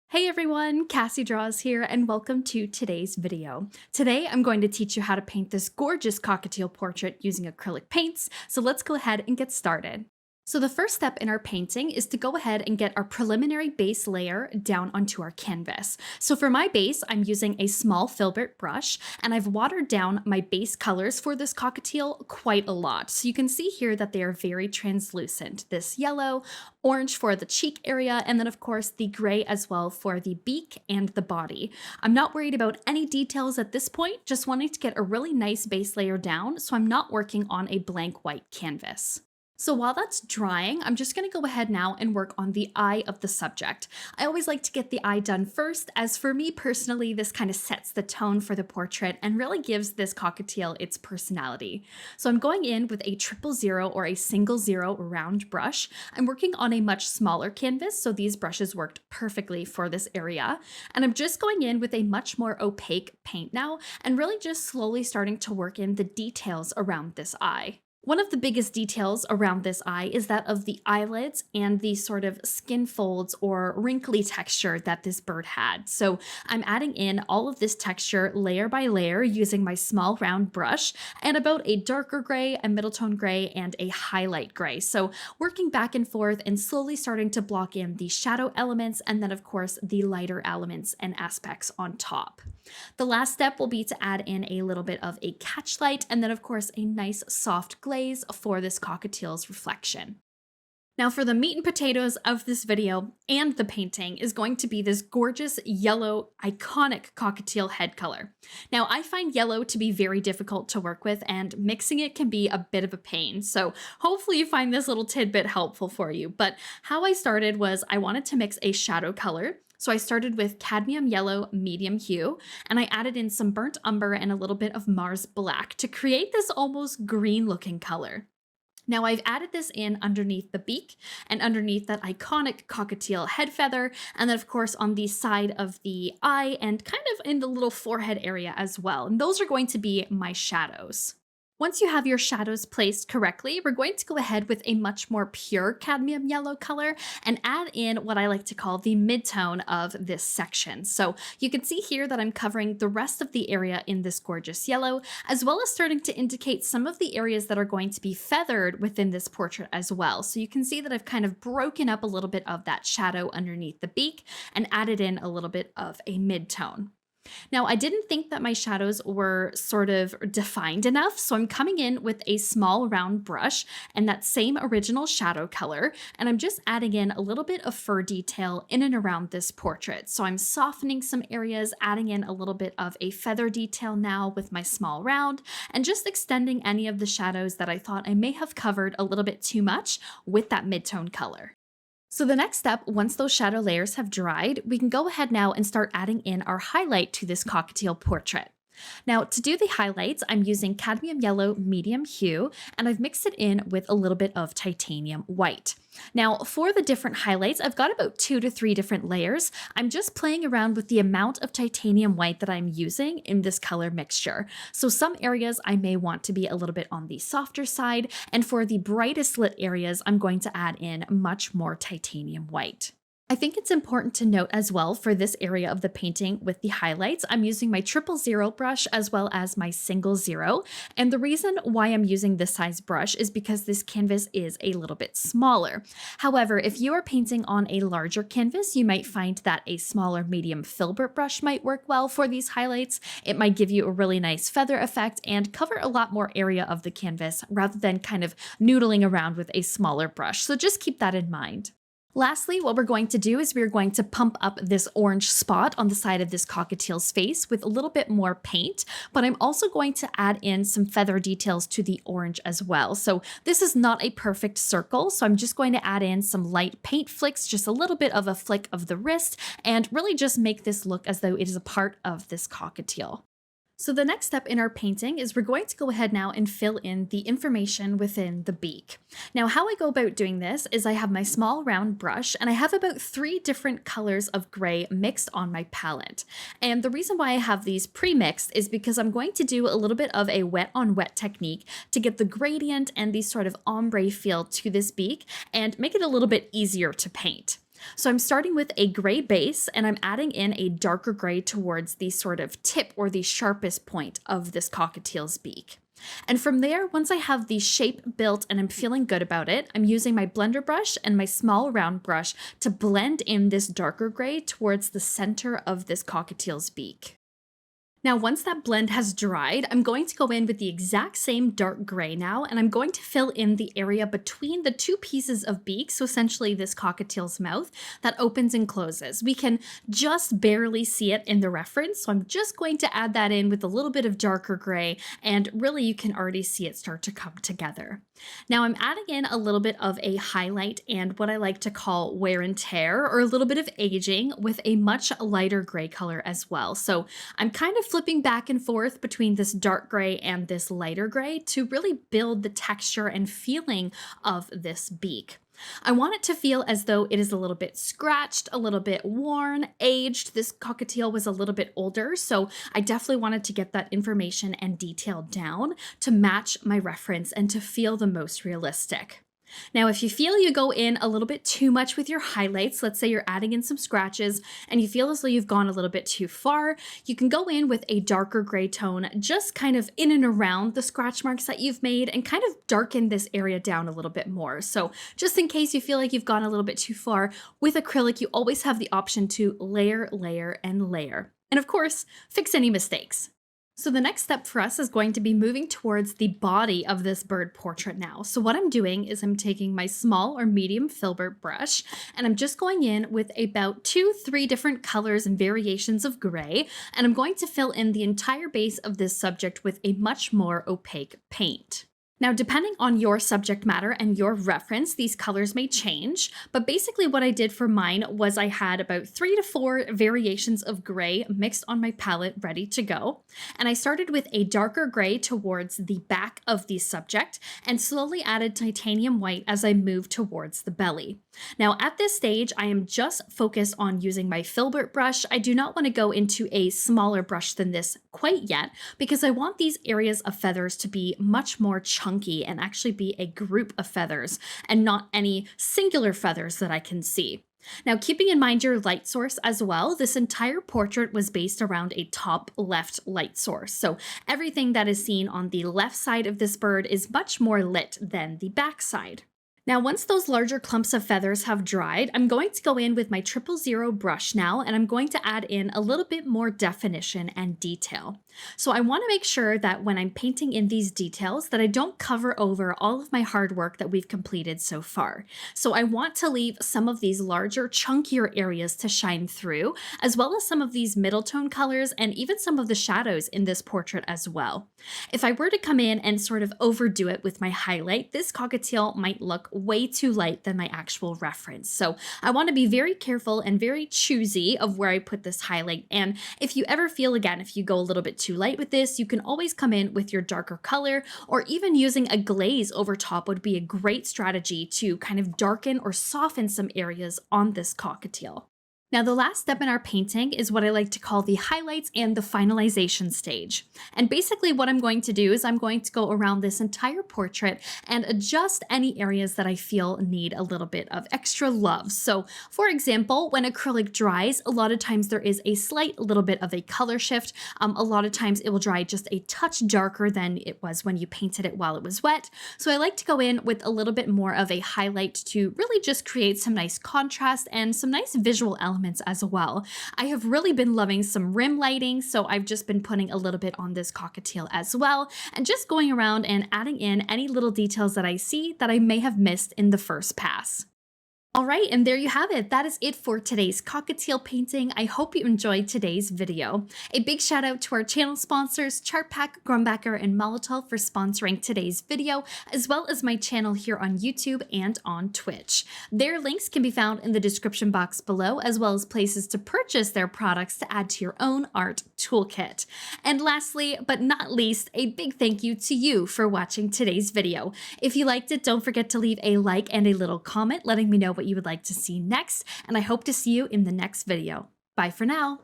Hey everyone, Cassie Draws here and welcome to today's video. Today I'm going to teach you how to paint this gorgeous cockatiel portrait using acrylic paints, so let's go ahead and get started. So the first step in our painting is to go ahead and get our preliminary base layer down onto our canvas. So for my base, I'm using a small filbert brush and I've watered down my base colors for this cockatiel quite a lot. So you can see here that they are very translucent. This yellow, orange for the cheek area, and then of course the gray as well for the beak and the body. I'm not worried about any details at this point, just wanting to get a really nice base layer down so I'm not working on a blank white canvas. So while that's drying, I'm just going to go ahead now and work on the eye of the subject. I always like to get the eye done first, as for me personally, this kind of sets the tone for the portrait and really gives this cockatiel its personality. So I'm going in with a 000 or a 0 round brush. I'm working on a much smaller canvas, so these brushes worked perfectly for this area. And I'm just going in with a much more opaque paint now and really just slowly starting to work in the details around this eye. One of the biggest details around this eye is that of the eyelids and the sort of skin folds or wrinkly texture that this bird had. So I'm adding in all of this texture layer by layer using my small round brush and about a darker gray, a middle tone gray, and a highlight gray. So working back and forth and slowly starting to block in the shadow elements and then of course the lighter elements and aspects on top. The last step will be to add in a little bit of a catch light and then of course a nice soft glaze for this cockatiel's reflection. Now for the meat and potatoes of this video and the painting is going to be this gorgeous yellow iconic cockatiel head color. Now I find yellow to be very difficult to work with and mixing it can be a bit of a pain. So hopefully you find this little tidbit helpful for you. But how I started was I wanted to mix a shadow color. So I started with cadmium yellow medium hue, and I added in some burnt umber and a little bit of Mars black to create this almost green looking color. Now I've added this in underneath the beak and underneath that iconic cockatiel head feather, and then of course on the side of the eye and kind of in the little forehead area as well. And those are going to be my shadows. Once you have your shadows placed correctly, we're going to go ahead with a much more pure cadmium yellow color and add in what I like to call the mid-tone of this section. So you can see here that I'm covering the rest of the area in this gorgeous yellow, as well as starting to indicate some of the areas that are going to be feathered within this portrait as well. So you can see that I've kind of broken up a little bit of that shadow underneath the beak and added in a little bit of a mid-tone. Now, I didn't think that my shadows were sort of defined enough, so I'm coming in with a small round brush and that same original shadow color, and I'm just adding in a little bit of fur detail in and around this portrait. So I'm softening some areas, adding in a little bit of a feather detail now with my small round, and just extending any of the shadows that I thought I may have covered a little bit too much with that mid-tone color. So the next step, once those shadow layers have dried, we can go ahead now and start adding in our highlight to this cockatiel portrait. Now to do the highlights, I'm using cadmium yellow medium hue, and I've mixed it in with a little bit of titanium white. Now for the different highlights, I've got about 2 to 3 different layers. I'm just playing around with the amount of titanium white that I'm using in this color mixture. So some areas I may want to be a little bit on the softer side, and for the brightest lit areas, I'm going to add in much more titanium white. I think it's important to note as well for this area of the painting with the highlights, I'm using my 000 brush as well as my 0. And the reason why I'm using this size brush is because this canvas is a little bit smaller. However, if you are painting on a larger canvas, you might find that a smaller medium filbert brush might work well for these highlights. It might give you a really nice feather effect and cover a lot more area of the canvas rather than kind of noodling around with a smaller brush. So just keep that in mind. Lastly, what we're going to do is we're going to pump up this orange spot on the side of this cockatiel's face with a little bit more paint, but I'm also going to add in some feather details to the orange as well. So this is not a perfect circle, so I'm just going to add in some light paint flicks, just a little bit of a flick of the wrist, and really just make this look as though it is a part of this cockatiel. So the next step in our painting is we're going to go ahead now and fill in the information within the beak. Now how I go about doing this is I have my small round brush and I have about 3 different colors of gray mixed on my palette. And the reason why I have these pre-mixed is because I'm going to do a little bit of a wet on wet technique to get the gradient and the sort of ombre feel to this beak and make it a little bit easier to paint. So I'm starting with a gray base and I'm adding in a darker gray towards the sort of tip or the sharpest point of this cockatiel's beak. And from there, once I have the shape built and I'm feeling good about it, I'm using my blender brush and my small round brush to blend in this darker gray towards the center of this cockatiel's beak. Now, once that blend has dried, I'm going to go in with the exact same dark gray now, and I'm going to fill in the area between the two pieces of beak, so essentially this cockatiel's mouth that opens and closes. We can just barely see it in the reference, so I'm just going to add that in with a little bit of darker gray, and really you can already see it start to come together. Now I'm adding in a little bit of a highlight and what I like to call wear and tear, or a little bit of aging, with a much lighter gray color as well. So I'm kind of flipping back and forth between this dark gray and this lighter gray to really build the texture and feeling of this beak. I want it to feel as though it is a little bit scratched, a little bit worn, aged. This cockatiel was a little bit older, so I definitely wanted to get that information and detail down to match my reference and to feel the most realistic. Now, if you feel you go in a little bit too much with your highlights, let's say you're adding in some scratches and you feel as though you've gone a little bit too far, you can go in with a darker gray tone, just kind of in and around the scratch marks that you've made and kind of darken this area down a little bit more. So just in case you feel like you've gone a little bit too far, with acrylic, you always have the option to layer, layer, and layer. And of course, fix any mistakes. So the next step for us is going to be moving towards the body of this bird portrait now. So what I'm doing is I'm taking my small or medium filbert brush and I'm just going in with about 2-3 different colors and variations of gray, and I'm going to fill in the entire base of this subject with a much more opaque paint. Now, depending on your subject matter and your reference, these colors may change, but basically what I did for mine was I had about 3 to 4 variations of gray mixed on my palette ready to go. And I started with a darker gray towards the back of the subject and slowly added titanium white as I moved towards the belly. Now, at this stage, I am just focused on using my filbert brush. I do not want to go into a smaller brush than this quite yet, because I want these areas of feathers to be much more chunky and actually be a group of feathers and not any singular feathers that I can see. Now, keeping in mind your light source as well, this entire portrait was based around a top left light source. So everything that is seen on the left side of this bird is much more lit than the back side. Now, once those larger clumps of feathers have dried, I'm going to go in with my 000 brush now, and I'm going to add in a little bit more definition and detail. So I want to make sure that when I'm painting in these details that I don't cover over all of my hard work that we've completed so far. So I want to leave some of these larger, chunkier areas to shine through, as well as some of these middle tone colors and even some of the shadows in this portrait as well. If I were to come in and sort of overdo it with my highlight, this cockatiel might look way too light than my actual reference. So I want to be very careful and very choosy of where I put this highlight. And if you ever feel, again, if you go a little bit too light with this, you can always come in with your darker color, or even using a glaze over top would be a great strategy to kind of darken or soften some areas on this cockatiel. Now, the last step in our painting is what I like to call the highlights and the finalization stage. And basically what I'm going to do is I'm going to go around this entire portrait and adjust any areas that I feel need a little bit of extra love. So for example, when acrylic dries, a lot of times there is a slight little bit of a color shift. A lot of times it will dry just a touch darker than it was when you painted it while it was wet. So I like to go in with a little bit more of a highlight to really just create some nice contrast and some nice visual elements as well. I have really been loving some rim lighting, so I've just been putting a little bit on this cockatiel as well, and just going around and adding in any little details that I see that I may have missed in the first pass. All right, and there you have it. That is it for today's cockatiel painting. I hope you enjoyed today's video. A big shout out to our channel sponsors, Chartpak, Grumbacher, and Molotov for sponsoring today's video, as well as my channel here on YouTube and on Twitch. Their links can be found in the description box below, as well as places to purchase their products to add to your own art toolkit. And lastly, but not least, a big thank you to you for watching today's video. If you liked it, don't forget to leave a like and a little comment letting me know what you would like to see next, and I hope to see you in the next video. Bye for now.